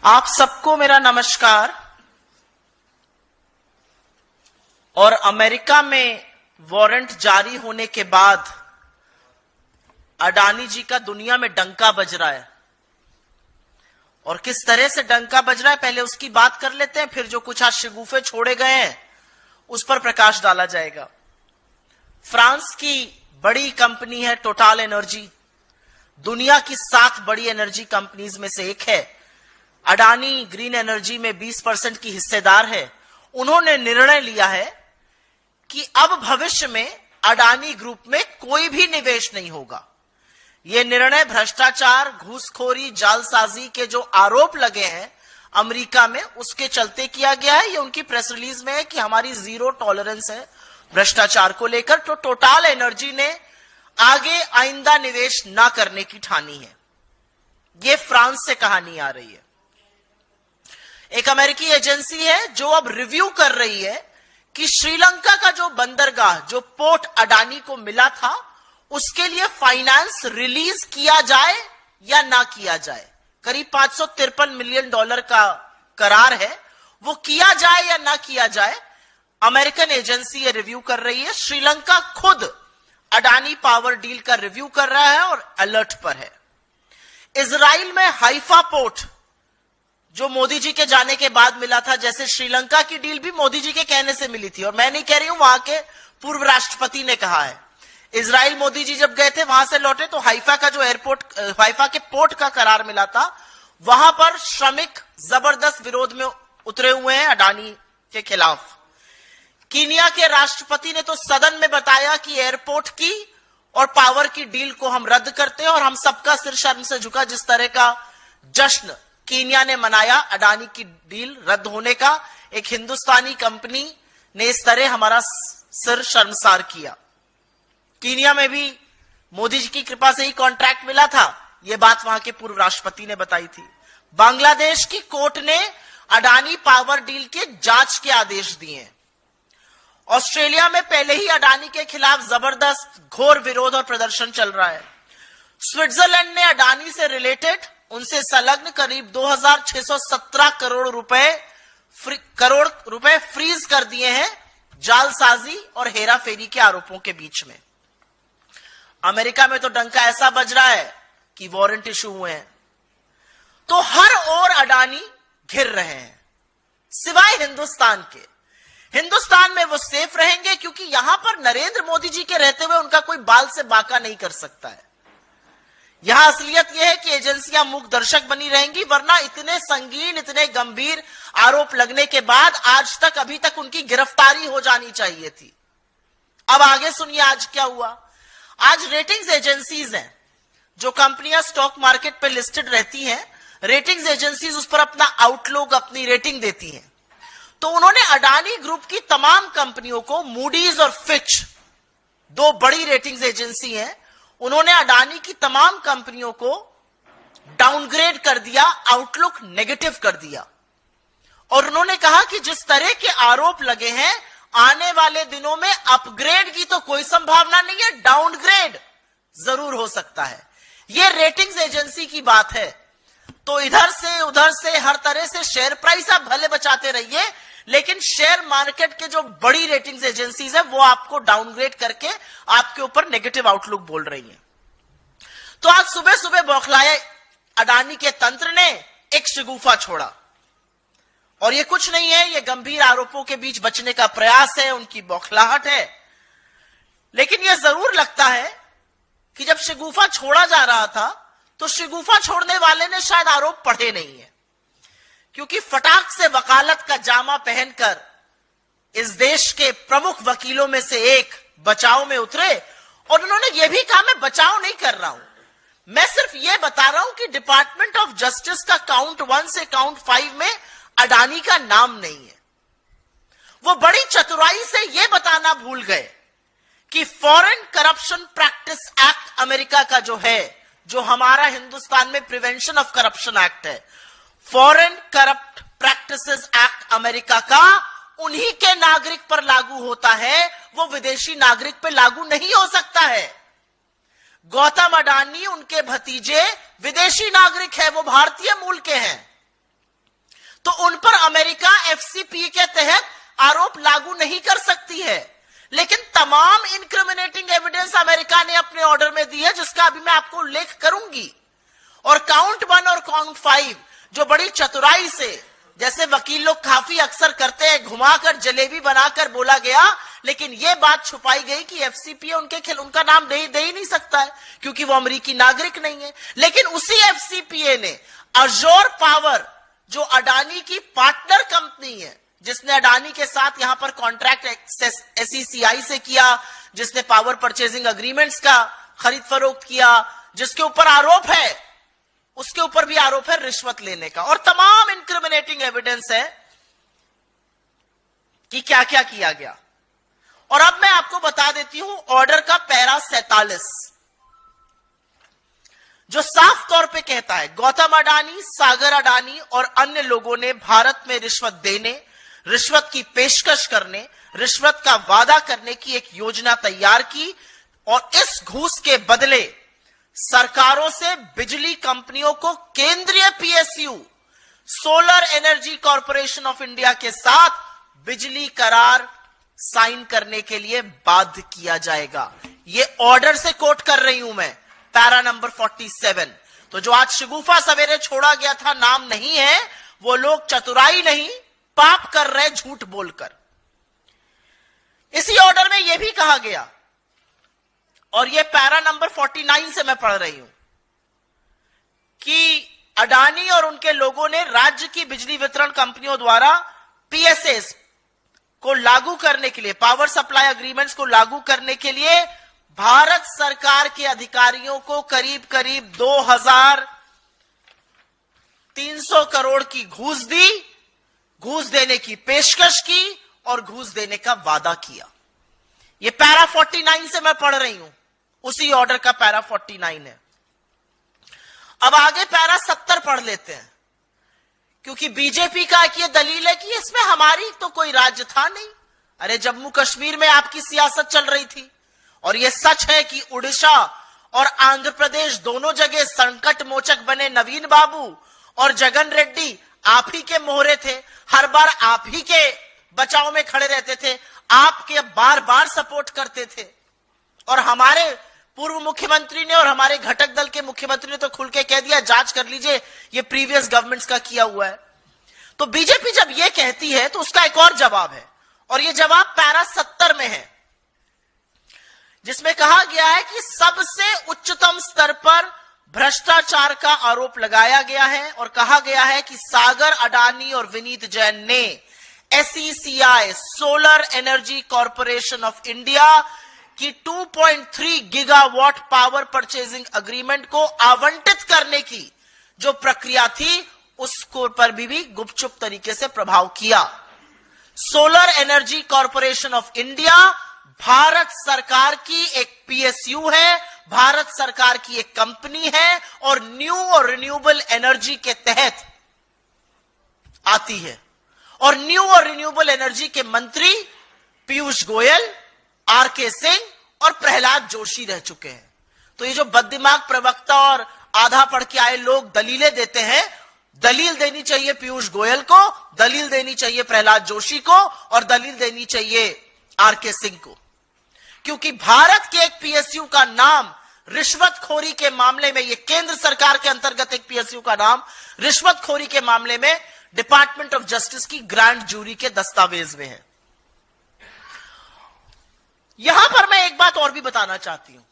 आप सबको मेरा नमस्कार। और अमेरिका में वारंट जारी होने के बाद अडानी जी का दुनिया में डंका बज रहा है। और किस तरह से डंका बज रहा है पहले उसकी बात कर लेते हैं, फिर जो कुछ आज शगुफे छोड़े गए हैं उस पर प्रकाश डाला जाएगा। फ्रांस की बड़ी कंपनी है टोटल एनर्जी, दुनिया की 7 बड़ी एनर्जी कंपनीज में से एक है। अडानी ग्रीन एनर्जी में 20% की हिस्सेदार है। उन्होंने निर्णय लिया है कि अब भविष्य में अडानी ग्रुप में कोई भी निवेश नहीं होगा। यह निर्णय भ्रष्टाचार, घूसखोरी, जालसाजी के जो आरोप लगे हैं अमेरिका में, उसके चलते किया गया है। ये उनकी प्रेस रिलीज में है कि हमारी जीरो टॉलरेंस है भ्रष्टाचार को लेकर। तो टोटल एनर्जी ने आगे आइंदा निवेश ना करने की ठानी है। यह फ्रांस से कहानी आ रही है। एक अमेरिकी एजेंसी है जो अब रिव्यू कर रही है कि श्रीलंका का जो बंदरगाह, जो पोर्ट अडानी को मिला था, उसके लिए फाइनेंस रिलीज किया जाए या ना किया जाए। करीब $553 मिलियन का करार है, वो किया जाए या ना किया जाए। अमेरिकन एजेंसी ये रिव्यू कर रही है। श्रीलंका खुद अडानी पावर डील का रिव्यू कर रहा है और अलर्ट पर है। इजराइल में हाइफा पोर्ट जो मोदी जी के जाने के बाद मिला था, जैसे श्रीलंका की डील भी मोदी जी के कहने से मिली थी, और मैं नहीं कह रही हूं, वहां के पूर्व राष्ट्रपति ने कहा है। इजराइल मोदी जी जब गए थे, वहां से लौटे तो हाइफा का जो एयरपोर्ट, हाइफा के पोर्ट का करार मिला था, वहां पर श्रमिक जबरदस्त विरोध में उतरे हुए हैं अडानी के खिलाफ। कीनिया के राष्ट्रपति ने तो सदन में बताया कि एयरपोर्ट की और पावर की डील को हम रद्द करते हैं, और हम सबका सिर शर्म से झुका। जिस तरह का जश्न कीनिया ने मनाया अडानी की डील रद्द होने का, एक हिंदुस्तानी कंपनी ने इस तरह हमारा सिर शर्मसार किया। कीनिया में भी मोदी जी की कृपा से ही कॉन्ट्रैक्ट मिला था, यह बात वहां के पूर्व राष्ट्रपति ने बताई थी। बांग्लादेश की कोर्ट ने अडानी पावर डील के जांच के आदेश दिए। ऑस्ट्रेलिया में पहले ही अडानी के खिलाफ जबरदस्त घोर विरोध और प्रदर्शन चल रहा है। स्विट्जरलैंड ने अडानी से रिलेटेड, उनसे संलग्न करीब 2617 करोड़ रुपए फ्रीज कर दिए हैं जालसाजी और हेराफेरी के आरोपों के बीच में। अमेरिका में तो डंका ऐसा बज रहा है कि वारंट इशू हुए हैं। तो हर ओर अडानी घिर रहे हैं, सिवाय हिंदुस्तान के। हिंदुस्तान में वो सेफ रहेंगे क्योंकि यहां पर नरेंद्र मोदी जी के रहते हुए उनका कोई बाल से बाका नहीं कर सकता है। यहां असलियत यह है कि एजेंसियां मूक दर्शक बनी रहेंगी, वरना इतने संगीन, इतने गंभीर आरोप लगने के बाद आज तक, अभी तक उनकी गिरफ्तारी हो जानी चाहिए थी। अब आगे सुनिए आज क्या हुआ। आज रेटिंग्स एजेंसीज हैं, जो कंपनियां स्टॉक मार्केट पे लिस्टेड रहती हैं, रेटिंग्स एजेंसीज उस पर अपना आउटलुक, अपनी रेटिंग देती हैं। तो उन्होंने अडानी ग्रुप की तमाम कंपनियों को, मूडीज और फिच, 2 बड़ी रेटिंग्स एजेंसी हैं, उन्होंने अडानी की तमाम कंपनियों को डाउनग्रेड कर दिया, आउटलुक नेगेटिव कर दिया। और उन्होंने कहा कि जिस तरह के आरोप लगे हैं, आने वाले दिनों में अपग्रेड की तो कोई संभावना नहीं है, डाउनग्रेड जरूर हो सकता है। यह रेटिंग्स एजेंसी की बात है। तो इधर से उधर से हर तरह से शेयर प्राइस आप भले बचाते रहिए, लेकिन शेयर मार्केट के जो बड़ी रेटिंग्स एजेंसीज है वो आपको डाउनग्रेड करके आपके ऊपर नेगेटिव आउटलुक बोल रही है। तो आज सुबह सुबह बौखलाए अडानी के तंत्र ने एक शगुफा छोड़ा, और ये कुछ नहीं है, ये गंभीर आरोपों के बीच बचने का प्रयास है, उनकी बौखलाहट है। लेकिन यह जरूर लगता है कि जब शगुफा छोड़ा जा रहा था तो शगुफा छोड़ने वाले ने शायद आरोप पढ़े नहीं है, क्योंकि फटाक से वकालत का जामा पहनकर इस देश के प्रमुख वकीलों में से एक बचाव में उतरे, और उन्होंने यह भी कहा मैं बचाव नहीं कर रहा हूं, मैं सिर्फ यह बता रहा हूं कि डिपार्टमेंट ऑफ जस्टिस का काउंट 1 से काउंट 5 में अडानी का नाम नहीं है। वो बड़ी चतुराई से यह बताना भूल गए कि foreign corruption practice act America का जो है, जो हमारा हिंदुस्तान में प्रिवेंशन ऑफ करप्शन एक्ट है, foreign corrupt practices act America का उन्हीं के नागरिक पर लागू होता है, वो विदेशी नागरिक पर लागू नहीं हो सकता है। गौतम अडानी, उनके भतीजे विदेशी नागरिक है, वो भारतीय मूल के हैं। एफसीपीए के तहत आरोप लागू नहीं कर सकती है, लेकिन तमाम इनक्रिमिनेटिंग एविडेंस अमेरिका ने अपने ऑर्डर में दी है, जिसका अभी मैं आपको उल्लेख करूंगी। और काउंट 1 और काउंट 5 जो बड़ी चतुराई से, जैसे वकील लोग काफी अक्सर करते हैं, घुमाकर जलेबी बनाकर बोला गया, लेकिन यह बात छुपाई गई कि एफसीपीए उनका नाम दे ही नहीं सकता है, क्योंकि वो अमेरिकी नागरिक नहीं है। लेकिन उसी एफसीपीए ने अजोर पावर, जो अडानी की पार्टनर कंपनी है, जिसने अडानी के साथ यहां पर कॉन्ट्रैक्ट एसईसीआई से किया, जिसने पावर परचेजिंग एग्रीमेंट्स का खरीद फरोख्त किया, जिसके ऊपर आरोप है, उसके ऊपर भी आरोप है रिश्वत लेने का। और तमाम इनक्रिमिनेटिंग एविडेंस है कि क्या क्या किया गया। और अब मैं आपको बता देती हूं ऑर्डर का पैरा 47, जो साफ तौर पे कहता है गौतम अडानी, सागर अडानी और अन्य लोगों ने भारत में रिश्वत देने, रिश्वत की पेशकश करने, रिश्वत का वादा करने की एक योजना तैयार की, और इस घूस के बदले सरकारों से बिजली कंपनियों को केंद्रीय PSU solar energy corporation of India के साथ बिजली करार साइन करने के लिए बाध्य किया जाएगा। यह ऑर्डर से कोट कर रही हूं मैं, पैरा नंबर 47। तो जो आज शगुफा सवेरे छोड़ा गया था, नाम नहीं है, वो लोग चतुराई नहीं, पाप कर रहे झूठ बोलकर। इसी ऑर्डर में यह भी कहा गया, और यह पैरा नंबर 49 से मैं पढ़ रही हूं, कि अडानी और उनके लोगों ने राज्य की बिजली वितरण कंपनियों द्वारा पीएसएस को लागू करने के लिए, पावर सप्लाई एग्रीमेंट्स को लागू करने के लिए भारत सरकार के अधिकारियों को करीब करीब 2300 करोड़ की घूस दी, घूस देने की पेशकश की और घूस देने का वादा किया। यह पैरा 49 से मैं पढ़ रही हूं, उसी ऑर्डर का पैरा 49 है। अब आगे पैरा 70 पढ़ लेते हैं, क्योंकि बीजेपी का एक ये दलील है कि इसमें हमारी तो कोई राज्य था नहीं। अरे जम्मू कश्मीर में आपकी सियासत चल रही थी, और यह सच है कि उड़ीसा और आंध्र प्रदेश दोनों जगह संकट मोचक बने नवीन बाबू और जगन रेड्डी आप ही के मोहरे थे, हर बार आप ही के बचाव में खड़े रहते थे, आपके बार बार सपोर्ट करते थे। और हमारे पूर्व मुख्यमंत्री ने और हमारे घटक दल के मुख्यमंत्री ने तो खुल के कह दिया, जांच कर लीजिए, ये प्रीवियस गवर्नमेंट्स का किया हुआ है। तो बीजेपी जब ये कहती है तो उसका एक और जवाब है, और ये जवाब पैरा 70 में है, जिसमें कहा गया है कि सबसे उच्चतम स्तर पर भ्रष्टाचार का आरोप लगाया गया है, और कहा गया है कि सागर अडानी और विनीत जैन ने SECI solar energy corporation of India की 2.3 गीगावाट पावर परचेजिंग एग्रीमेंट को आवंटित करने की जो प्रक्रिया थी, उसको पर भी गुपचुप तरीके से प्रभाव किया। Solar energy corporation of India Bharat सरकार की एक पीएसयू है, भारत सरकार की एक कंपनी है, और न्यू और रिन्यूएबल एनर्जी के तहत आती है। और न्यू और रिन्यूएबल एनर्जी के मंत्री पीयूष गोयल, आरके सिंह और प्रहलाद जोशी रह चुके हैं। तो ये जो बददिमाग प्रवक्ता और आधा पढ़ के आए लोग दलीलें देते हैं, दलील देनी चाहिए पीयूष गोयल को, दलील देनी चाहिए प्रहलाद जोशी को, और दलील देनी चाहिए आरके सिंह को, क्योंकि भारत के एक पीएसयू का नाम रिश्वतखोरी के मामले में, यह केंद्र सरकार के अंतर्गत एक पीएसयू का नाम रिश्वतखोरी के मामले में डिपार्टमेंट ऑफ जस्टिस की ग्रैंड जूरी के दस्तावेज में है। यहां पर मैं एक बात और भी बताना चाहती हूं।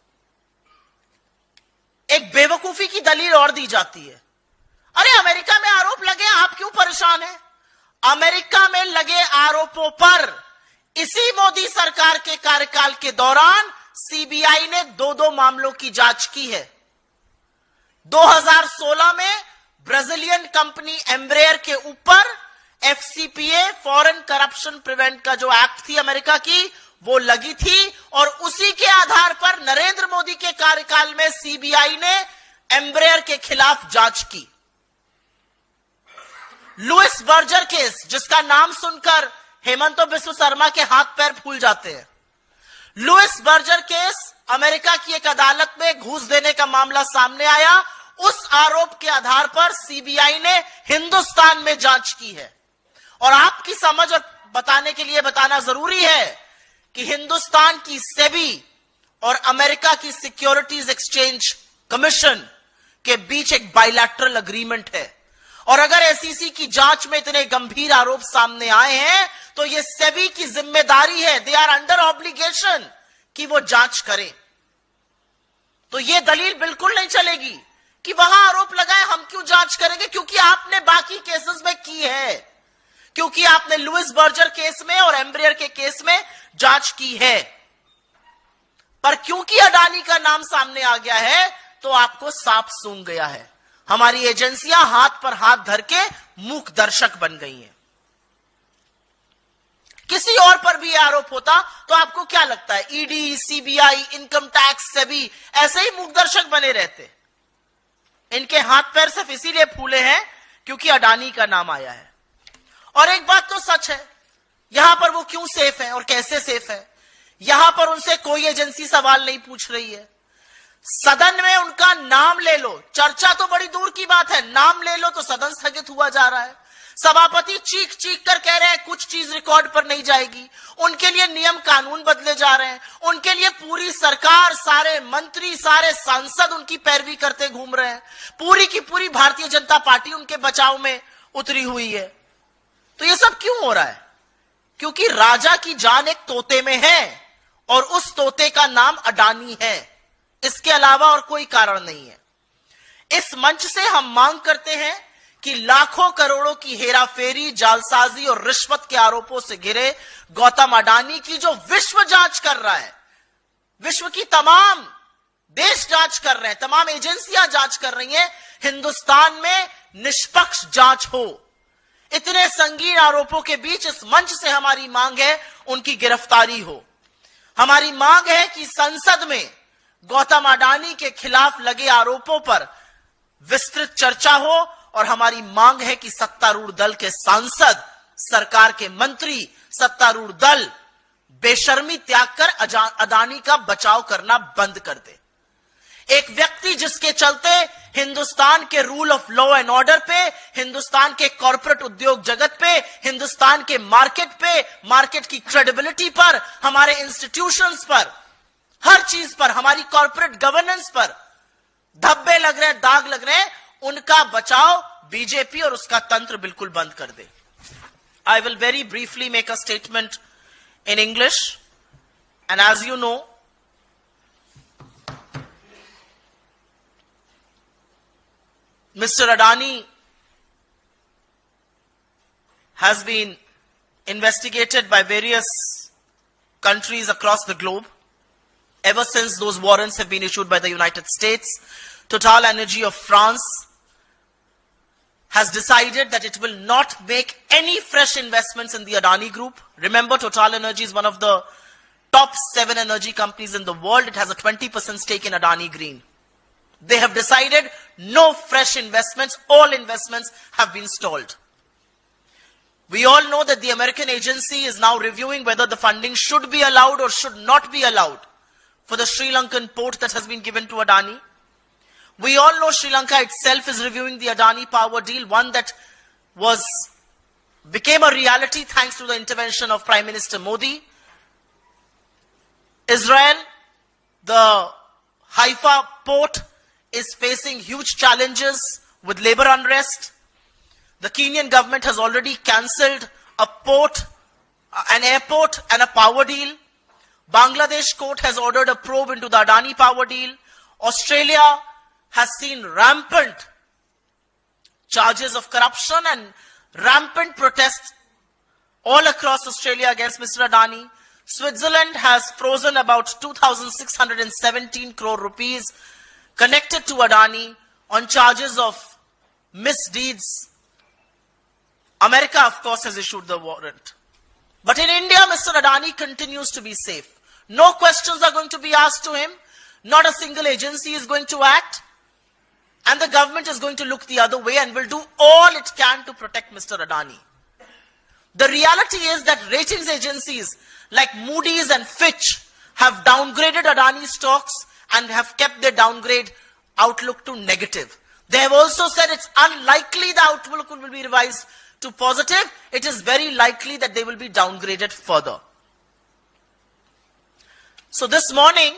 एक बेवकूफी की दलील और दी जाती है, अरे अमेरिका में आरोप लगे, आप क्यों परेशान हैं? अमेरिका में लगे आरोपों पर इसी मोदी सरकार के कार्यकाल के दौरान सीबीआई ने 2 मामलों की जांच की है। 2016 में ब्राजीलियन कंपनी एम्ब्रेयर के ऊपर एफसीपीए, फॉरेन करप्शन प्रिवेंट का जो एक्ट थी अमेरिका की, वो लगी थी, और उसी के आधार पर नरेंद्र मोदी के कार्यकाल में सीबीआई ने एम्ब्रेयर के खिलाफ जांच की। लुइस बर्जर केस, जिसका नाम सुनकर हेमंत बिस्व शर्मा के हाथ पैर फूल जाते हैं। लुइस बर्जर केस, अमेरिका की एक अदालत में घूस देने का मामला सामने आया, उस आरोप के आधार पर सीबीआई ने हिंदुस्तान में जांच की है, और आपकी समझ और बताने के लिए बताना जरूरी है कि हिंदुस्तान की सेबी और अमेरिका की सिक्योरिटीज एक्सचेंज कमीशन के बीच एक बायलैटरल एग्रीमेंट है। और अगर एसईसी की जांच में इतने गंभीर आरोप सामने आए हैं तो यह सेबी की जिम्मेदारी है, दे आर अंडर ऑब्लिगेशन कि वो जांच करें। तो यह दलील बिल्कुल नहीं चलेगी कि वहां आरोप लगाए हम क्यों जांच करेंगे, क्योंकि आपने बाकी केसेस में की है, क्योंकि आपने लुइस बर्जर केस में और एम्ब्रियर के केस में जांच की है। पर क्योंकि अडानी का नाम सामने आ गया है तो आपको सांप सूंघ गया है। हमारी एजेंसियां हाथ पर हाथ धर के मूक दर्शक बन गई हैं। किसी और पर भी आरोप होता तो आपको क्या लगता है, ED, CBI, income tax, SEBI ऐसे ही मूक दर्शक बने रहते। इनके हाथ पैर सिर्फ इसीलिए फूले हैं क्योंकि अडानी का नाम आया है। और एक बात तो सच है, यहां पर वो क्यों सेफ है और कैसे सेफ है, यहां पर उनसे कोई एजेंसी सवाल नहीं पूछ रही है। सदन में उनका नाम ले लो, चर्चा तो बड़ी दूर की बात है, नाम ले लो तो सदन स्थगित हुआ जा रहा है। सभापति चीख चीख कर कह रहे हैं कुछ चीज रिकॉर्ड पर नहीं जाएगी, उनके लिए नियम कानून बदले जा रहे हैं, उनके लिए पूरी सरकार, सारे मंत्री, सारे सांसद उनकी पैरवी करते घूम रहे हैं, पूरी की पूरी भारतीय जनता पार्टी उनके बचाव में उतरी हुई है। तो ये सब क्यों हो रहा है? क्योंकि राजा की जान एक तोते में है और उस तोते का नाम अडानी है, इसके अलावा और कोई कारण नहीं है। इस मंच से हम मांग करते हैं कि लाखों करोड़ों की हेराफेरी, जालसाजी और रिश्वत के आरोपों से घिरे गौतम अडानी की जो विश्व जांच कर रहा है, विश्व की तमाम देश जांच कर रहे हैं, तमाम एजेंसियां जांच कर रही हैं, हिंदुस्तान में निष्पक्ष जांच हो। इतने संगीन आरोपों के बीच इस मंच से हमारी मांग है उनकी गिरफ्तारी हो। हमारी मांग है कि संसद में गौतम अडानी के खिलाफ लगे आरोपों पर विस्तृत चर्चा हो और हमारी मांग है कि सत्तारूढ़ दल के सांसद, सरकार के मंत्री, सत्तारूढ़ दल बेशर्मी त्याग कर अडानी का बचाव करना बंद कर दे। एक व्यक्ति जिसके चलते हिंदुस्तान के rule of law and order पे, हिंदुस्तान के कॉर्पोरेट उद्योग जगत पे, हिंदुस्तान के मार्केट पे, मार्केट की क्रेडिबिलिटी पर, हमारे इंस्टीट्यूशंस पर, हर चीज पर, हमारी कॉर्पोरेट गवर्नेंस पर धब्बे लग रहे हैं, दाग लग रहे हैं, उनका बचाव बीजेपी और उसका तंत्र बिल्कुल बंद कर दे। I will very briefly make a statement in English, and as you know, Mr. Adani has been investigated by various countries across the globe ever since those warrants have been issued by the United States. Total Energy of France has decided that it will not make any fresh investments in the Adani Group. Remember, Total Energy is one of the top 7 energy companies in the world. It has a 20% stake in Adani Green. They have decided no fresh investments. All investments have been stalled. We all know that the American agency is now reviewing whether the funding should be allowed or should not be allowed for the Sri Lankan port that has been given to Adani. We all know Sri Lanka itself is reviewing the Adani power deal, one that became a reality thanks to the intervention of Prime Minister Modi. Israel, the Haifa port is facing huge challenges with labor unrest. The Kenyan government has already cancelled a port, an airport and a power deal. Bangladesh court has ordered a probe into the Adani power deal. Australia has seen rampant charges of corruption and rampant protests all across Australia against Mr. Adani. Switzerland has frozen about 2,617 crore rupees connected to Adani on charges of misdeeds. America, of course, has issued the warrant. But in India, Mr. Adani continues to be safe. No questions are going to be asked to him. Not a single agency is going to act. And the government is going to look the other way and will do all it can to protect Mr. Adani. The reality is that ratings agencies like Moody's and Fitch have downgraded Adani stocks and have kept their downgrade outlook to negative. They have also said it's unlikely the outlook will be revised to positive, it is very likely that they will be downgraded further. So this morning,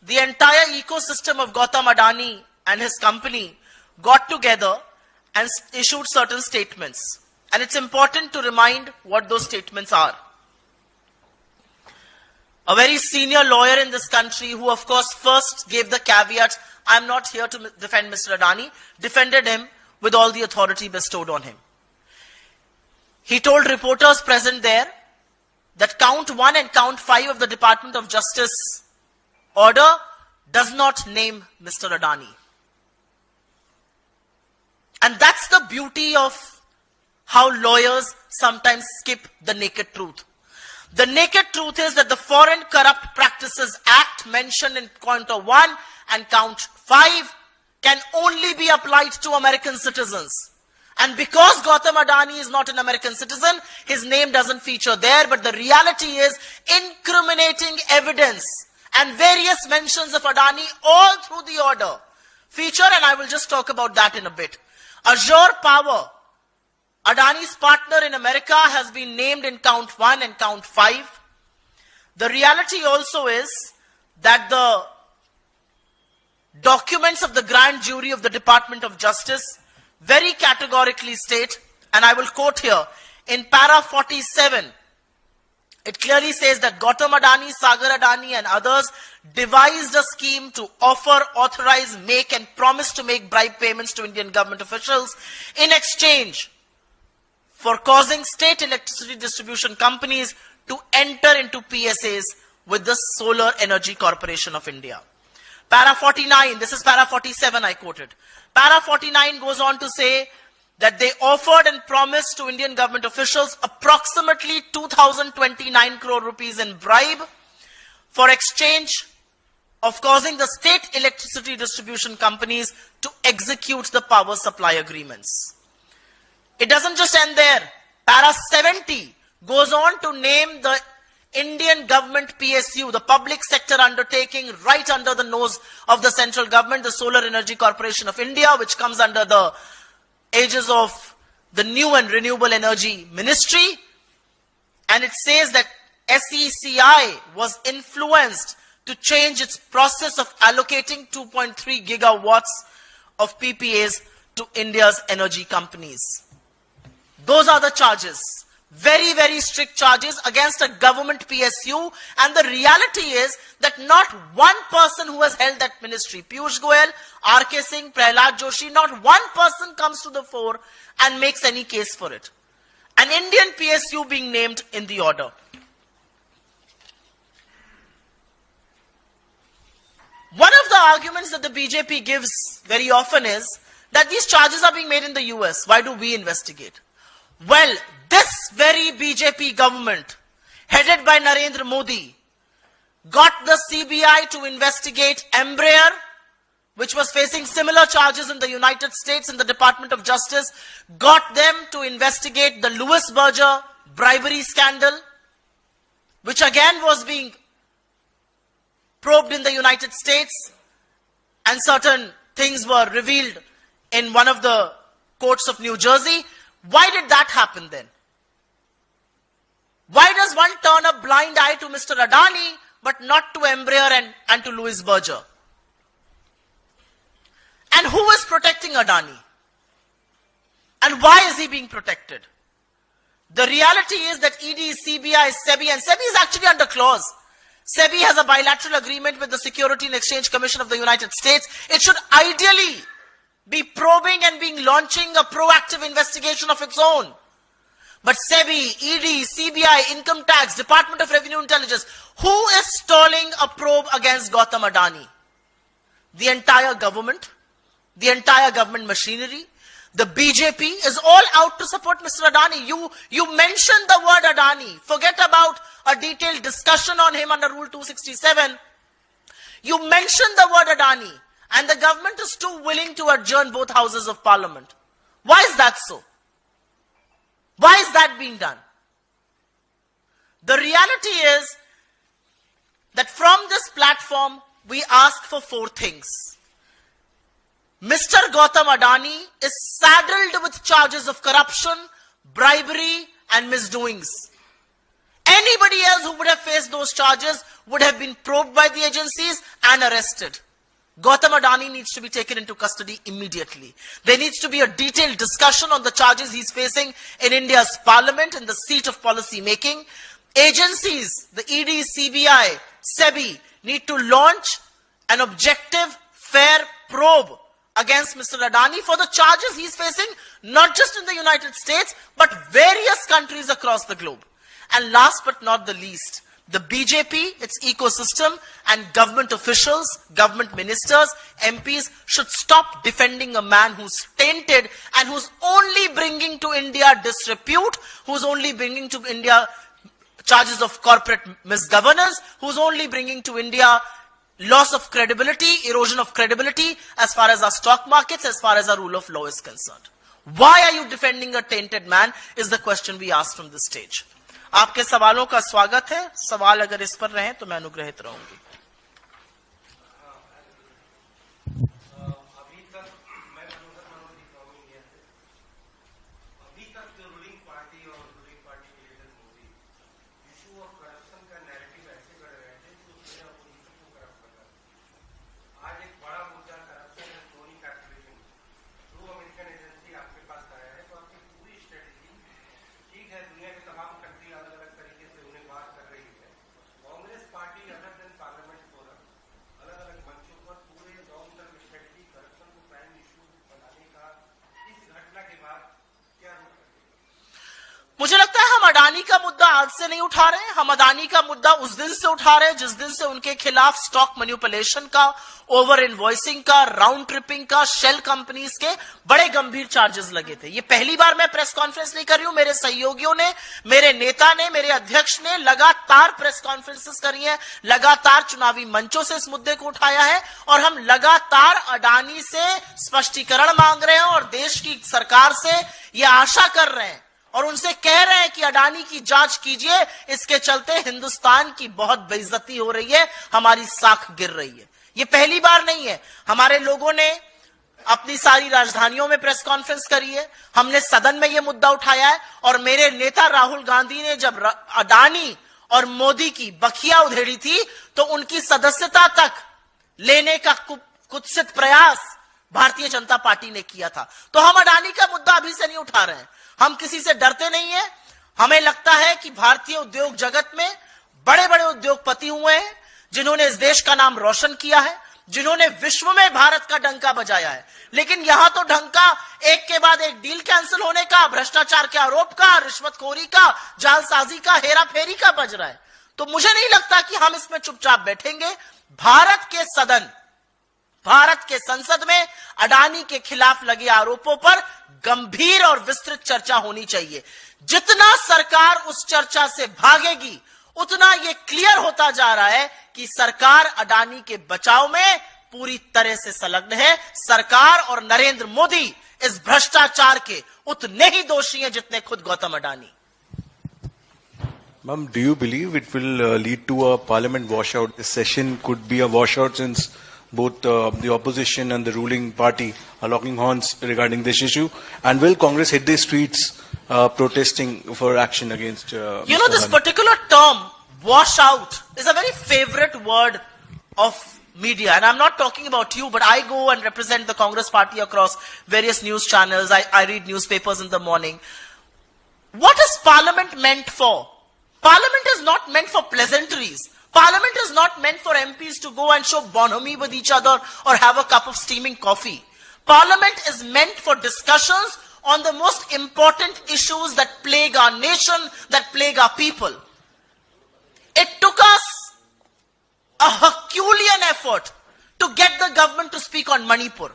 the entire ecosystem of Gautam Adani and his company got together and issued certain statements. And it's important to remind what those statements are. A very senior lawyer in this country, who of course first gave the caveat, I'm not here to defend Mr. Adani, defended him with all the authority bestowed on him. He told reporters present there that count 1 and count 5 of the Department of Justice order does not name Mr. Adani. And that's the beauty of how lawyers sometimes skip the naked truth. The naked truth is that the Foreign Corrupt Practices Act mentioned in count 1 and count 5 can only be applied to American citizens. And because Gautam Adani is not an American citizen, his name doesn't feature there, but the reality is incriminating evidence and various mentions of Adani all through the order feature, and I will just talk about that in a bit. Azure Power, Adani's partner in America, has been named in count 1 and count 5. The reality also is that the documents of the grand jury of the Department of Justice very categorically state, and I will quote here, in para 47, it clearly says that Gautam Adani, Sagar Adani and others devised a scheme to offer, authorize, make and promise to make bribe payments to Indian government officials in exchange for causing state electricity distribution companies to enter into PSAs with the Solar Energy Corporation of India. Para 49, this is para 47 I quoted. Para 49 goes on to say that they offered and promised to Indian government officials approximately 2,029 crore rupees in bribe for exchange of causing the state electricity distribution companies to execute the power supply agreements. It doesn't just end there. Para 70 goes on to name the Indian government PSU, the public sector undertaking right under the nose of the central government, the Solar Energy Corporation of India, which comes under the aegis of the new and renewable energy ministry. And it says that SECI was influenced to change its process of allocating 2.3 gigawatts of PPAs to India's energy companies. Those are the charges. Very, very strict charges against a government PSU, and the reality is that not one person who has held that ministry, Piyush Goyal, R.K. Singh, Prahlad Joshi, not one person comes to the fore and makes any case for it. An Indian PSU being named in the order. One of the arguments that the BJP gives very often is that these charges are being made in the US. Why do we investigate? Well, this very BJP government, headed by Narendra Modi, got the CBI to investigate Embraer, which was facing similar charges in the United States in the Department of Justice, got them to investigate the Louis Berger bribery scandal, which again was being probed in the United States, and certain things were revealed in one of the courts of New Jersey. Why did that happen then? Why does one turn a blind eye to Mr. Adani, but not to Embraer and to Louis Berger? And who is protecting Adani? And why is he being protected? The reality is that ED, CBI, SEBI, and SEBI is actually under clause. SEBI has a bilateral agreement with the Security and Exchange Commission of the United States. It should ideally be probing and being launching a proactive investigation of its own. But SEBI, ED, CBI, Income Tax, Department of Revenue Intelligence, who is stalling a probe against Gautam Adani? The entire government machinery, the BJP is all out to support Mr. Adani. You mentioned the word Adani. Forget about a detailed discussion on him under Rule 267. You mentioned the word Adani, and the government is too willing to adjourn both houses of parliament. Why is that so? Why is that being done? The reality is that from this platform, we ask for 4 things. Mr. Gautam Adani is saddled with charges of corruption, bribery and misdoings. Anybody else who would have faced those charges would have been probed by the agencies and arrested. Gautam Adani needs to be taken into custody immediately. There needs to be a detailed discussion on the charges he's facing in India's parliament, in the seat of policy making. Agencies, the ED, CBI, SEBI, need to launch an objective, fair probe against Mr. Adani for the charges he's facing, not just in the United States, but various countries across the globe. And last but not the least, the BJP, its ecosystem, and government officials, government ministers, MPs should stop defending a man who's tainted and who's only bringing to India disrepute, who's only bringing to India charges of corporate misgovernance, who's only bringing to India loss of credibility, erosion of credibility as far as our stock markets, as far as our rule of law is concerned. Why are you defending a tainted man is the question we ask from this stage. आपके सवालों का स्वागत है. सवाल अगर इस पर रहे तो मैं अनुग्रहित रहूंगी. मुझे लगता है हम अडानी का मुद्दा आज से नहीं उठा रहे हैं. हम अडानी का मुद्दा उस दिन से उठा रहे हैं जिस दिन से उनके खिलाफ स्टॉक मैनिपुलेशन का, ओवर इनवॉइसिंग का, राउंड ट्रिपिंग का, शेल कंपनीज के बड़े गंभीर चार्जेस लगे थे. ये पहली बार मैं प्रेस कॉन्फ्रेंस नहीं कर रही हूं. मेरे सहयोगियों ने, मेरे नेता ने, मेरे अध्यक्ष ने लगातार प्रेस कॉन्फ्रेंसेस करी है, लगातार चुनावी मंचों से इस मुद्दे को उठाया है और हम लगातार अडानी से स्पष्टीकरण मांग रहे हैं और देश की सरकार से ये आशा कर रहे हैं और उनसे कह रहे हैं कि अडानी की जांच कीजिए. इसके चलते हिंदुस्तान की बहुत बेइज्जती हो रही है, हमारी साख गिर रही है. ये पहली बार नहीं है. हमारे लोगों ने अपनी सारी राजधानियों में प्रेस कॉन्फ्रेंस करी है, हमने सदन में यह मुद्दा उठाया है और मेरे नेता राहुल गांधी ने जब अडानी और मोदी की बखिया उधेड़ी थी तो उनकी सदस्यता तक लेने का कुत्सित प्रयास भारतीय जनता पार्टी ने किया था. तो हम अडानी का मुद्दा अभी से नहीं उठा रहे हैं. हम किसी से डरते नहीं है. हमें लगता है कि भारतीय उद्योग जगत में बड़े बड़े उद्योगपति हुए हैं जिन्होंने इस देश का नाम रोशन किया है, जिन्होंने विश्व में भारत का डंका बजाया है. लेकिन यहां तो डंका एक के बाद एक डील कैंसिल होने का, भ्रष्टाचार के आरोप का, रिश्वतखोरी का, जालसाजी का, हेराफेरी का बज रहा है. तो मुझे नहीं लगता कि हम इसमें चुपचाप बैठेंगे. भारत के सदन, भारत के संसद में अडानी के खिलाफ लगे आरोपों पर गंभीर और विस्तृत चर्चा होनी चाहिए. जितना सरकार उस चर्चा से भागेगी उतना यह क्लियर होता जा रहा है कि सरकार अडानी के बचाव में पूरी तरह से संलग्न है. सरकार और नरेंद्र मोदी इस भ्रष्टाचार के उतने ही दोषी हैं जितने खुद Gautam Adani. Ma'am, do you believe it will lead to a parliament washout? This session could be a washout since both the opposition and the ruling party are locking horns regarding this issue. And will Congress hit the streets protesting for action against You know, this particular term, washout, is a very favorite word of media. And I'm not talking about you, but I go and represent the Congress party across various news channels. I read newspapers in the morning. What is Parliament meant for? Parliament is not meant for pleasantries. Parliament is not meant for MPs to go and show bonhomie with each other or have a cup of steaming coffee. Parliament is meant for discussions on the most important issues that plague our nation, that plague our people. It took us a Herculean effort to get the government to speak on Manipur.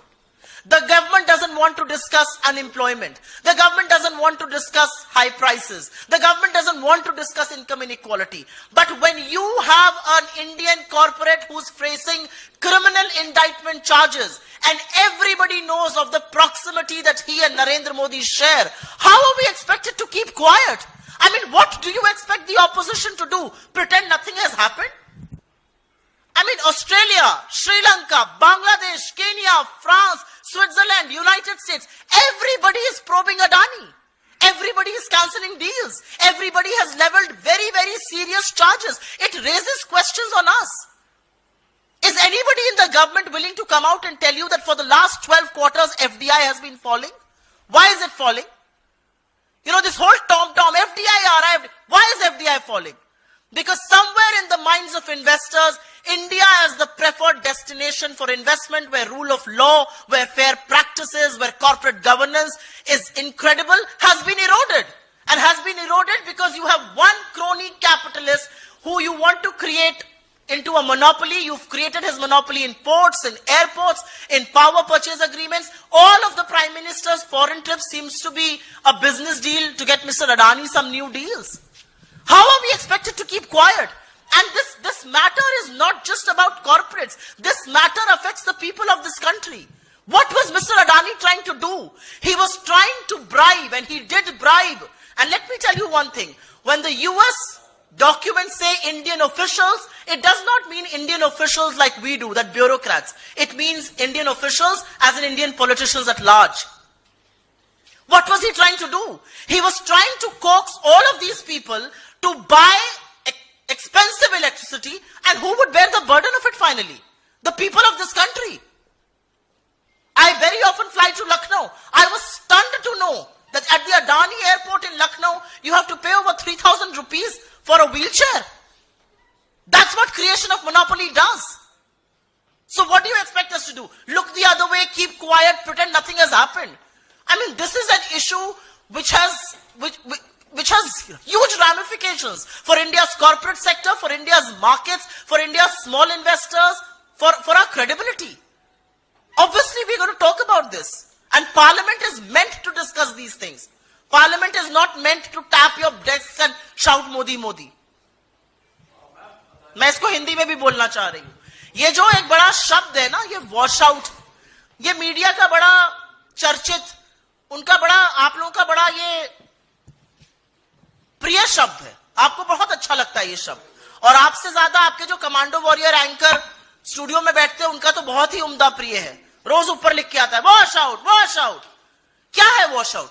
The government doesn't want to discuss unemployment. The government doesn't want to discuss high prices. The government doesn't want to discuss income inequality. But when you have an Indian corporate who's facing criminal indictment charges and everybody knows of the proximity that he and Narendra Modi share, how are we expected to keep quiet? I mean, what do you expect the opposition to do? Pretend nothing has happened? I mean, Australia, Sri Lanka, Bangladesh, Kenya, France, Switzerland, United States, everybody is probing Adani. Everybody is cancelling deals. Everybody has leveled very, very serious charges. It raises questions on us. Is anybody in the government willing to come out and tell you that for the last 12 quarters, FDI has been falling? Why is it falling? You know, this whole tom-tom, FDI arrived. Why is FDI falling? Because somewhere in the minds of investors, India as the preferred destination for investment, where rule of law, where fair practices, where corporate governance is incredible, has been eroded. And has been eroded because you have one crony capitalist who you want to create into a monopoly. You've created his monopoly in ports, in airports, in power purchase agreements. All of the Prime Minister's foreign trips seems to be a business deal to get Mr. Adani some new deals. How are we expected to keep quiet? And this matter is not just about corporates. This matter affects the people of this country. What was Mr. Adani trying to do? He was trying to bribe, and he did bribe. And let me tell you one thing. When the US documents say Indian officials, it does not mean Indian officials like we do, that bureaucrats. It means Indian officials as in Indian politicians at large. What was he trying to do? He was trying to coax all of these people to buy expensive electricity, and who would bear the burden of it finally? The people of this country. I very often fly to Lucknow. I was stunned to know that at the Adani airport in Lucknow, you have to pay over 3,000 rupees for a wheelchair. That's what creation of monopoly does. So what do you expect us to do? Look the other way, keep quiet, pretend nothing has happened. I mean, this is an issue which has huge ramifications for India's corporate sector, for India's markets, for India's small investors, for our credibility. Obviously, we're going to talk about this. And Parliament is meant to discuss these things. Parliament is not meant to tap your desks and shout Modi, Modi. मैं इसको हिंदी में भी बोलना चाह रही हूं. ये जो एक बड़ा शब्द है ना, ये वॉश आउट, ये मीडिया का बड़ा चर्चित, उनका बड़ा, आप लोगों का बड़ा ये प्रिय शब्द है. आपको बहुत अच्छा लगता है ये शब्द. और आपसे ज्यादा आपके जो कमांडो वॉरियर एंकर स्टूडियो में बैठते हैं, उनका तो बहुत ही उम्दा प्रिय है. रोज ऊपर लिख के आता है वॉश आउट, वॉश आउट. क्या है वॉश आउट?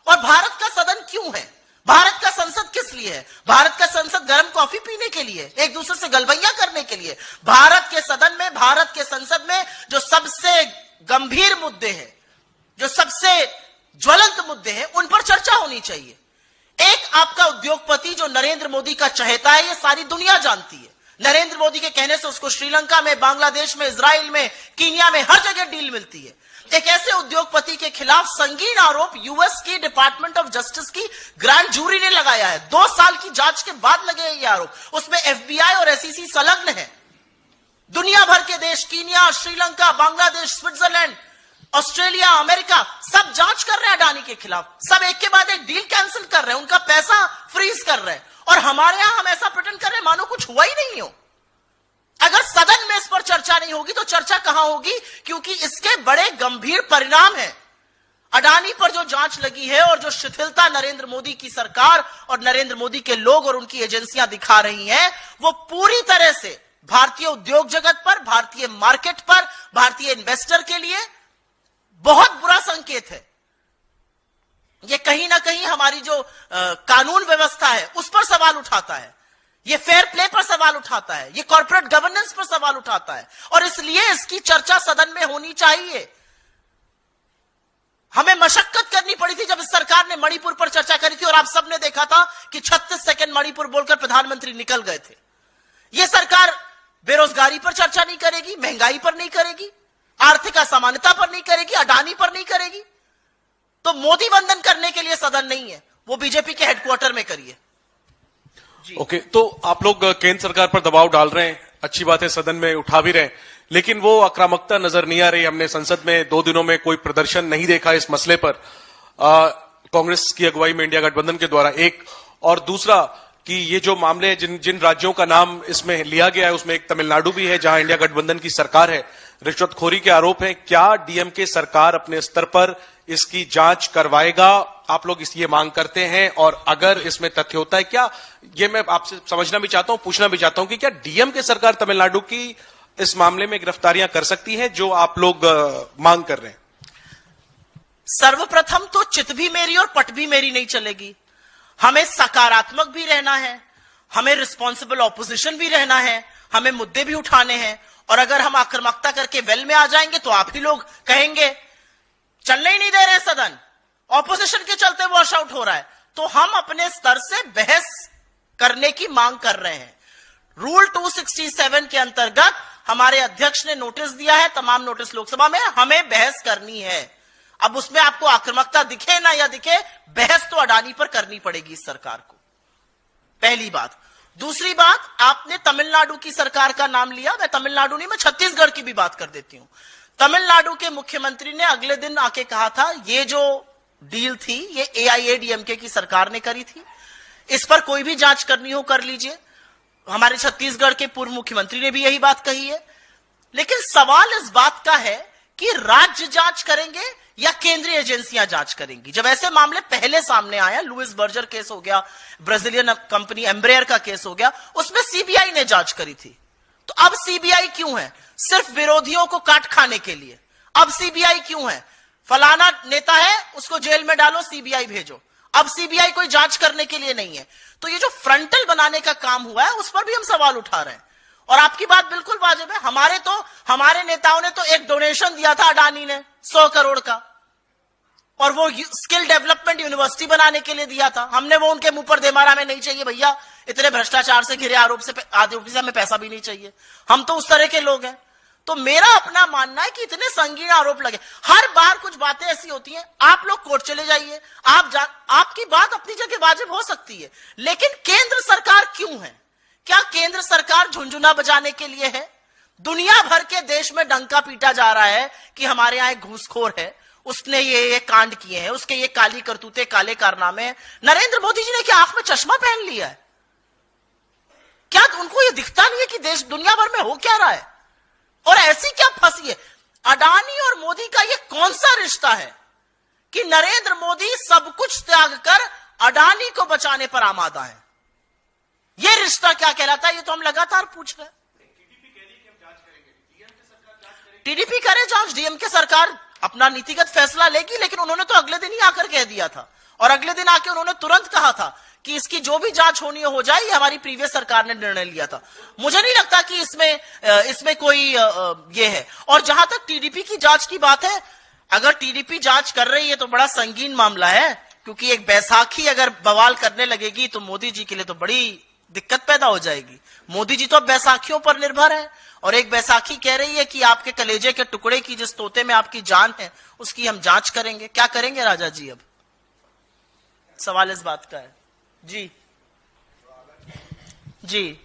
और भारत का सदन क्यों है? भारत का संसद किस लिए है? भारत का संसद गर्म कॉफी पीने के लिए, एक दूसरे से गलबैया करने के लिए. भारत के सदन में, भारत के संसद में जो सबसे गंभीर मुद्दे हैं, जो सबसे ज्वलंत मुद्दे हैं, उन पर चर्चा होनी चाहिए. एक आपका उद्योगपति जो नरेंद्र मोदी का चहेता है, ये सारी दुनिया जानती है. नरेंद्र मोदी के कहने से उसको श्रीलंका में, बांग्लादेश में, इजराइल में, कीनिया में, हर जगह डील मिलती है. एक ऐसे उद्योगपति के खिलाफ संगीन आरोप यूएस की डिपार्टमेंट ऑफ जस्टिस की ग्रैंड जूरी ने लगाया है. 2 साल की जांच के बाद लगे ये आरोप. उसमें एफबीआई और एसईसी संलग्न है. दुनिया भर के देश, Kenya, Sri Lanka, Bangladesh, Switzerland, Australia, America, सब जांच कर रहे हैं अडानी के खिलाफ. सब एक के बाद एक डील कैंसिल कर रहे हैं, उनका पैसा फ्रीज कर रहे हैं. और हमारे यहां हम ऐसा प्रिटेंड कर रहे हैं मानो कुछ हुआ ही नहीं हो. अगर सदन में इस पर चर्चा नहीं होगी तो चर्चा कहां होगी? क्योंकि इसके बड़े गंभीर परिणाम हैं. अडानी पर जो जांच लगी है और जो शिथिलता नरेंद्र मोदी की सरकार और नरेंद्र मोदी के लोग और उनकी एजेंसियां दिखा रही हैं, वो पूरी तरह से भारतीय उद्योग जगत पर, भारतीय मार्केट पर, भारतीय इन्वेस्टर के लिए बहुत बुरा संकेत है. ये कहीं ना कहीं हमारी जो कानून व्यवस्था है उस पर सवाल उठाता है. ये फेयर प्ले पर सवाल उठाता है. ये कॉर्पोरेट गवर्नेंस पर सवाल उठाता है. और इसलिए इसकी चर्चा सदन में होनी चाहिए. हमें मशक्कत करनी पड़ी थी जब इस सरकार ने मणिपुर पर चर्चा करी थी, और आप सबने देखा था कि 36 सेकंड मणिपुर बोलकर प्रधानमंत्री निकल गए थे. यह सरकार बेरोजगारी पर चर्चा नहीं करेगी, महंगाई पर नहीं करेगी, आर्थिक असमानता पर नहीं करेगी, अडानी पर नहीं करेगी. तो मोदी वंदन करने के लिए सदन नहीं है, वो बीजेपी के हेडक्वार्टर में करिए. ओके, तो आप लोग केंद्र सरकार पर दबाव डाल रहे हैं, अच्छी बात है, सदन में उठा भी रहे हैं, लेकिन वो आक्रामकता नजर नहीं आ रही. हमने संसद में 2 दिनों में कोई प्रदर्शन नहीं देखा इस मसले पर कांग्रेस की अगुवाई में इंडिया गठबंधन के द्वारा. एक और दूसरा कि ये जो मामले जिन राज्यों का नाम इसमें लिया गया है उसमें एक तमिलनाडु भी है जहां इंडिया गठबंधन की सरकार है. रिश्वतखोरी के आरोप हैं. क्या डीएमके सरकार अपने स्तर पर इसकी जांच करवाएगा? आप लोग ये मांग करते हैं, और अगर इसमें तथ्य होता है, क्या ये मैं आपसे समझना भी चाहता हूं, पूछना भी चाहता हूं कि क्या डीएमके सरकार तमिलनाडु की इस मामले में गिरफ्तारियां कर सकती है जो आप लोग मांग कर रहे हैं? सर्वप्रथम तो चित भी मेरी और पट भी मेरी नहीं चलेगी. हमें सकारात्मक भी रहना है, हमें रिस्पॉन्सिबल ऑपोजिशन भी रहना है, हमें मुद्दे भी उठाने हैं। और अगर हम आक्रामकता करके वेल में आ जाएंगे तो आप ही लोग कहेंगे चलने ही नहीं दे रहे सदन, ऑपोजिशन के चलते वॉश आउट हो रहा है। तो हम अपने स्तर से बहस करने की मांग कर रहे हैं। रूल 267 के अंतर्गत हमारे अध्यक्ष ने नोटिस दिया है, तमाम नोटिस लोकसभा में, हमें बहस करनी है। अब उसमें आपको आक्रामकता दिखे ना या दिखे, बहस तो अडानी पर करनी पड़ेगी इस सरकार को, पहली बात। दूसरी बात, आपने तमिलनाडु की सरकार का नाम लिया, मैं तमिलनाडु नहीं, मैं छत्तीसगढ़ की भी बात कर देती हूं। तमिलनाडु के मुख्यमंत्री ने अगले दिन आके कहा था ये जो डील थी ये AIADMK की सरकार ने करी थी, इस पर कोई भी जांच करनी हो कर लीजिए। हमारे छत्तीसगढ़ के पूर्व मुख्यमंत्री ने भी यही बात कही है। लेकिन सवाल इस बात का है कि राज्य जांच करेंगे या केंद्रीय एजेंसियां जांच करेंगी। जब ऐसे मामले पहले सामने आया, लुइस बर्जर केस हो गया, ब्राजीलियन कंपनी एम्ब्रेयर का केस हो गया, उसमें CBI ने जांच करी थी। तो अब CBI क्यों है? सिर्फ विरोधियों को काट खाने के लिए। अब CBI क्यों है? फलाना नेता है उसको जेल में डालो, CBI भेजो। अब CBI कोई जांच करने के लिए नहीं है। तो ये जो फ्रंटल बनाने का काम हुआ है उस पर भी हम सवाल उठा रहे हैं। और आपकी बात बिल्कुल वाजिब है। हमारे नेताओं ने तो एक डोनेशन दिया था अडानी ने 100 करोड़ का, और वो स्किल डेवलपमेंट यूनिवर्सिटी बनाने के लिए दिया था। हमने वो उनके मुंह पर दे मारा, हमें नहीं चाहिए भैया, इतने भ्रष्टाचार से घिरे आरोप से हमें पैसा भी नहीं चाहिए। हम तो उस तरह के लोग हैं। तो मेरा अपना मानना है कि इतने संगीन आरोप लगे, हर बार कुछ बातें ऐसी होती हैं, आप लोग कोर्ट चले जाइए, आपकी बात अपनी जगह वाजिब हो सकती है, लेकिन केंद्र सरकार क्यों है? क्या केंद्र सरकार झुंझुना बजाने के लिए है? दुनिया भर के देश में डंका पीटा जा रहा है कि हमारे यहां एक घूसखोर है, उसने ये कांड किए हैं, उसके ये काली करतूते, काले कारनामे हैं। नरेंद्र मोदी जी ने क्या आंख में चश्मा पहन लिया है? क्या उनको ये दिखता नहीं है कि देश दुनिया भर में हो क्या रहा है? और ऐसी क्या फंसी है? अडानी और मोदी का ये कौन सा रिश्ता है कि नरेंद्र मोदी सब कुछ त्याग कर अडानी को बचाने पर आमादा है? ये रिश्ता क्या कहलाता है? ये तो हम लगातार पूछ रहे हैं। टीडीपी करे जांच, DMK सरकार अपना नीतिगत फैसला लेगी, लेकिन उन्होंने तो अगले दिन ही आकर कह दिया था, और अगले दिन आके उन्होंने तुरंत कहा था कि इसकी जो भी जांच होनी हो जाए, ये हमारी प्रीवियस सरकार ने निर्णय लिया था। मुझे नहीं लगता कि इसमें कोई ये है। और जहां तक टीडीपी की जांच की बात है, अगर टीडीपी जांच कर रही है तो बड़ा संगीन मामला है, क्योंकि एक बैसाखी अगर बवाल करने लगेगी तो मोदी जी के लिए तो बड़ी दिक्कत पैदा हो जाएगी। मोदी जी तो अब बैसाखियों पर निर्भर है, और एक बैसाखी कह रही है कि आपके कलेजे के टुकड़े की जिस तोते में आपकी जान है उसकी हम जांच करेंगे। क्या करेंगे राजा जी? अब सवाल इस बात का है। जी जी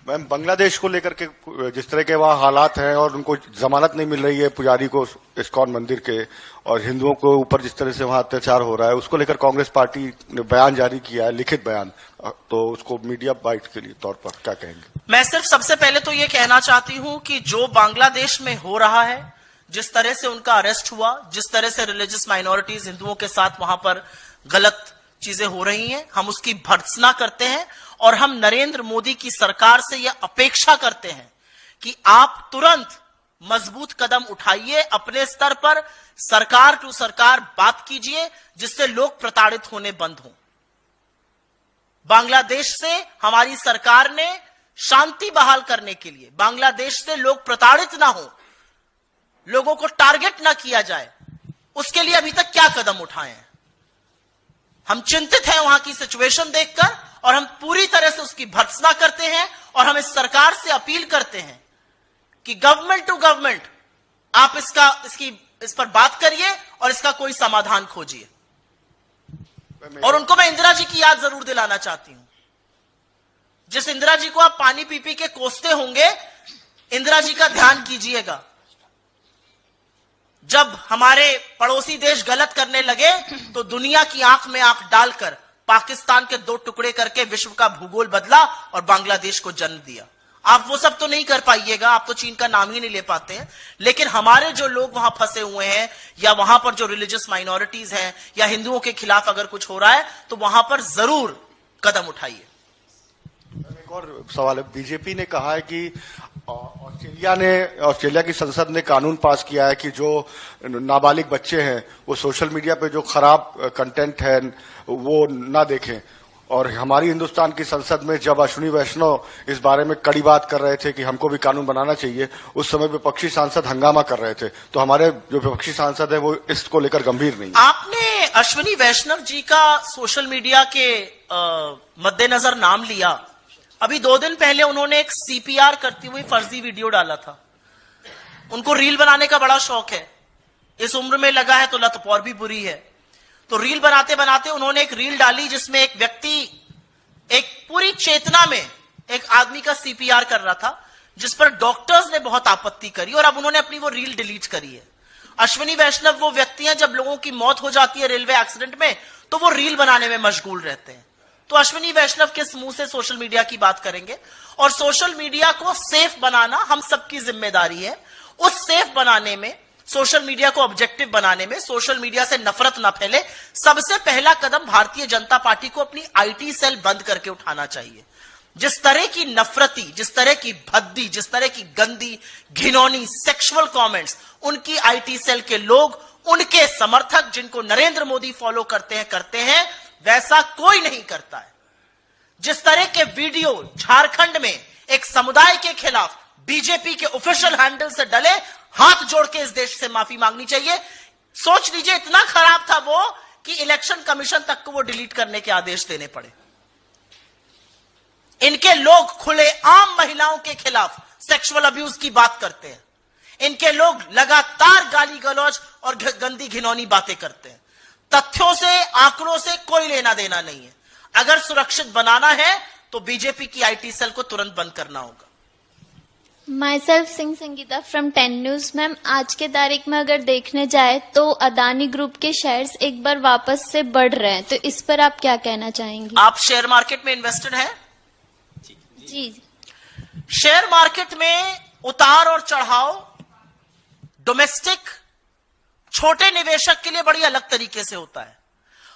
मैम, बांग्लादेश को लेकर के जिस तरह के वहाँ हालात हैं और उनको जमानत नहीं मिल रही है पुजारी को इस्कॉन मंदिर के, और हिंदुओं के ऊपर जिस तरह से वहाँ अत्याचार हो रहा है, उसको लेकर कांग्रेस पार्टी ने बयान जारी किया है, लिखित बयान, तो उसको मीडिया बाइट के लिए तौर पर क्या कहेंगे? मैं सिर्फ सबसे पहले तो ये कहना चाहती हूं कि जो बांग्लादेश में हो रहा है, जिस तरह से उनका अरेस्ट हुआ, जिस तरह से रिलीजियस माइनॉरिटीज हिंदुओं के साथ वहां पर गलत चीजें हो रही हैं, हम उसकी भर्त्सना करते हैं। और हम नरेंद्र मोदी की सरकार से यह अपेक्षा करते हैं कि आप तुरंत मजबूत कदम उठाइए, अपने स्तर पर सरकार टू सरकार बात कीजिए, जिससे लोग प्रताड़ित होने बंद हों। बांग्लादेश से हमारी सरकार ने शांति बहाल करने के लिए, बांग्लादेश से लोग प्रताड़ित ना हो, लोगों को टारगेट ना किया जाए, उसके लिए अभी तक क्या कदम उठाए हैं? हम चिंतित हैं वहां की सिचुएशन देखकर, और हम पूरी तरह से उसकी भर्त्सना करते हैं। और हम इस सरकार से अपील करते हैं कि गवर्नमेंट टू गवर्नमेंट आप इस पर बात करिए और इसका कोई समाधान खोजिए। और उनको मैं इंदिरा जी की याद जरूर दिलाना चाहती हूं। जिस इंदिरा जी को आप पानी पी पी के कोसते होंगे, इंदिरा जी का ध्यान कीजिएगा। जब हमारे पड़ोसी देश गलत करने लगे तो दुनिया की आंख में आंख डालकर पाकिस्तान के 2 टुकड़े करके विश्व का भूगोल बदला और बांग्लादेश को जन्म दिया। आप वो सब तो नहीं कर पाइएगा, आप तो चीन का नाम ही नहीं ले पाते हैं, लेकिन हमारे जो लोग वहां फंसे हुए हैं, या वहां पर जो रिलीजियस माइनॉरिटीज हैं, या हिंदुओं के खिलाफ अगर कुछ हो रहा है, तो वहां पर जरूर कदम उठाइए। एक और सवाल है, बीजेपी ने कहा है कि ऑस्ट्रेलिया की संसद ने कानून पास किया है कि जो नाबालिग बच्चे हैं वो सोशल मीडिया पे जो खराब कंटेंट है वो ना देखें। और हमारी हिंदुस्तान की संसद में जब अश्विनी वैष्णव इस बारे में कड़ी बात कर रहे थे कि हमको भी कानून बनाना चाहिए, उस समय विपक्षी सांसद हंगामा कर रहे थे। तो हमारे जो विपक्षी सांसद है वो इसको लेकर गंभीर नहीं। आपने अश्विनी वैष्णव जी का सोशल मीडिया के मद्देनजर नाम लिया। अभी 2 दिन पहले उन्होंने एक सीपीआर करती हुई फर्जी वीडियो डाला था। उनको रील बनाने का बड़ा शौक है, इस उम्र में लगा है तो लत और भी बुरी है। तो रील बनाते बनाते उन्होंने एक रील डाली जिसमें एक व्यक्ति एक पूरी चेतना में एक आदमी का सीपीआर कर रहा था, जिस पर डॉक्टर्स ने बहुत आपत्ति करी और अब उन्होंने अपनी वो रील डिलीट करी है। अश्विनी वैष्णव वो व्यक्ति हैं, जब लोगों की मौत हो जाती है रेलवे एक्सीडेंट में तो वो रील बनाने में मशगूल रहते हैं। तो अश्विनी वैष्णव किस मुंह से सोशल मीडिया की बात करेंगे? और सोशल मीडिया को सेफ बनाना हम सबकी जिम्मेदारी है। उस सेफ बनाने में, सोशल मीडिया को ऑब्जेक्टिव बनाने में, सोशल मीडिया से नफरत न फैले, सबसे पहला कदम भारतीय जनता पार्टी को अपनी आईटी सेल बंद करके उठाना चाहिए। जिस तरह की नफरती, जिस तरह की भद्दी, जिस तरह की गंदी घिनौनी सेक्सुअल कमेंट्स उनकी आईटी सेल के लोग, उनके समर्थक जिनको नरेंद्र मोदी फॉलो करते हैं वैसा कोई नहीं करता है। जिस तरह के वीडियो झारखंड में एक समुदाय के खिलाफ बीजेपी के ऑफिशियल हैंडल से डले, हाथ जोड़ के इस देश से माफी मांगनी चाहिए। सोच लीजिए इतना खराब था वो कि इलेक्शन कमीशन तक को वो डिलीट करने के आदेश देने पड़े। इनके लोग खुलेआम महिलाओं के खिलाफ सेक्सुअल अब्यूज की बात करते हैं। इनके लोग लगातार गाली गलौज और गंदी घिनौनी बातें करते हैं। तथ्यों से, आंकड़ों से कोई लेना देना नहीं है। अगर सुरक्षित बनाना है तो बीजेपी की आईटी सेल को तुरंत बंद करना होगा। My self Singh Sangeeta from 10 news. Ma'am, आज के तारीख में अगर देखने जाए तो अदानी ग्रुप के शेयर्स एक बार वापस से बढ़ रहे हैं, तो इस पर आप क्या कहना चाहेंगे? आप शेयर मार्केट में इन्वेस्टेड हैं? जी। शेयर मार्केट में उतार और चढ़ाव डोमेस्टिक छोटे निवेशक के लिए बड़ी अलग तरीके से होता है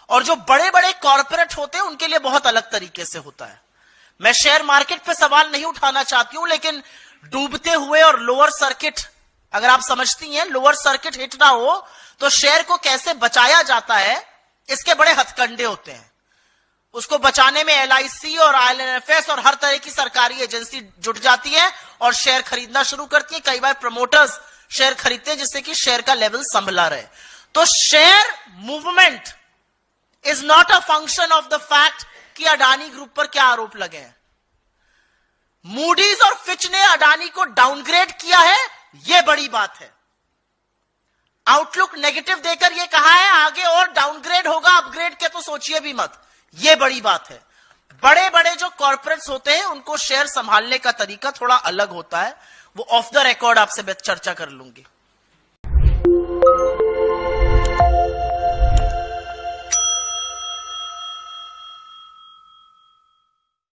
और जो बड़े बड़े कॉर्पोरेट होते हैं उनके लिए बहुत अलग तरीके से होता है। मैं शेयर मार्केट पे सवाल नहीं उठाना चाहती हूं, लेकिन डूबते हुए और लोअर सर्किट, अगर आप समझती हैं लोअर सर्किट हिट ना हो तो शेयर को कैसे बचाया जाता है, इसके बड़े हथकंडे होते हैं। उसको बचाने में एलआईसी और आईएलएनएफएस और हर तरह की सरकारी एजेंसी जुट जाती है और शेयर खरीदना शुरू करती है। कई बार प्रमोटर्स शेयर खरीदते हैं जिससे कि शेयर का लेवल संभला रहे। तो share movement is not a function of the fact कि अडानी ग्रुप पर क्या आरोप लगे हैं। मूडीज और फिच ने अडानी को डाउनग्रेड किया है, यह बड़ी बात है। आउटलुक नेगेटिव देकर यह कहा है आगे और डाउनग्रेड होगा, अपग्रेड के तो सोचिए भी मत, यह बड़ी बात है। बड़े बड़े जो कॉर्पोरेट्स होते हैं उनको शेयर संभालने का तरीका थोड़ा अलग होता है। वो ऑफ द रिकॉर्ड आपसे चर्चा कर लूंगी।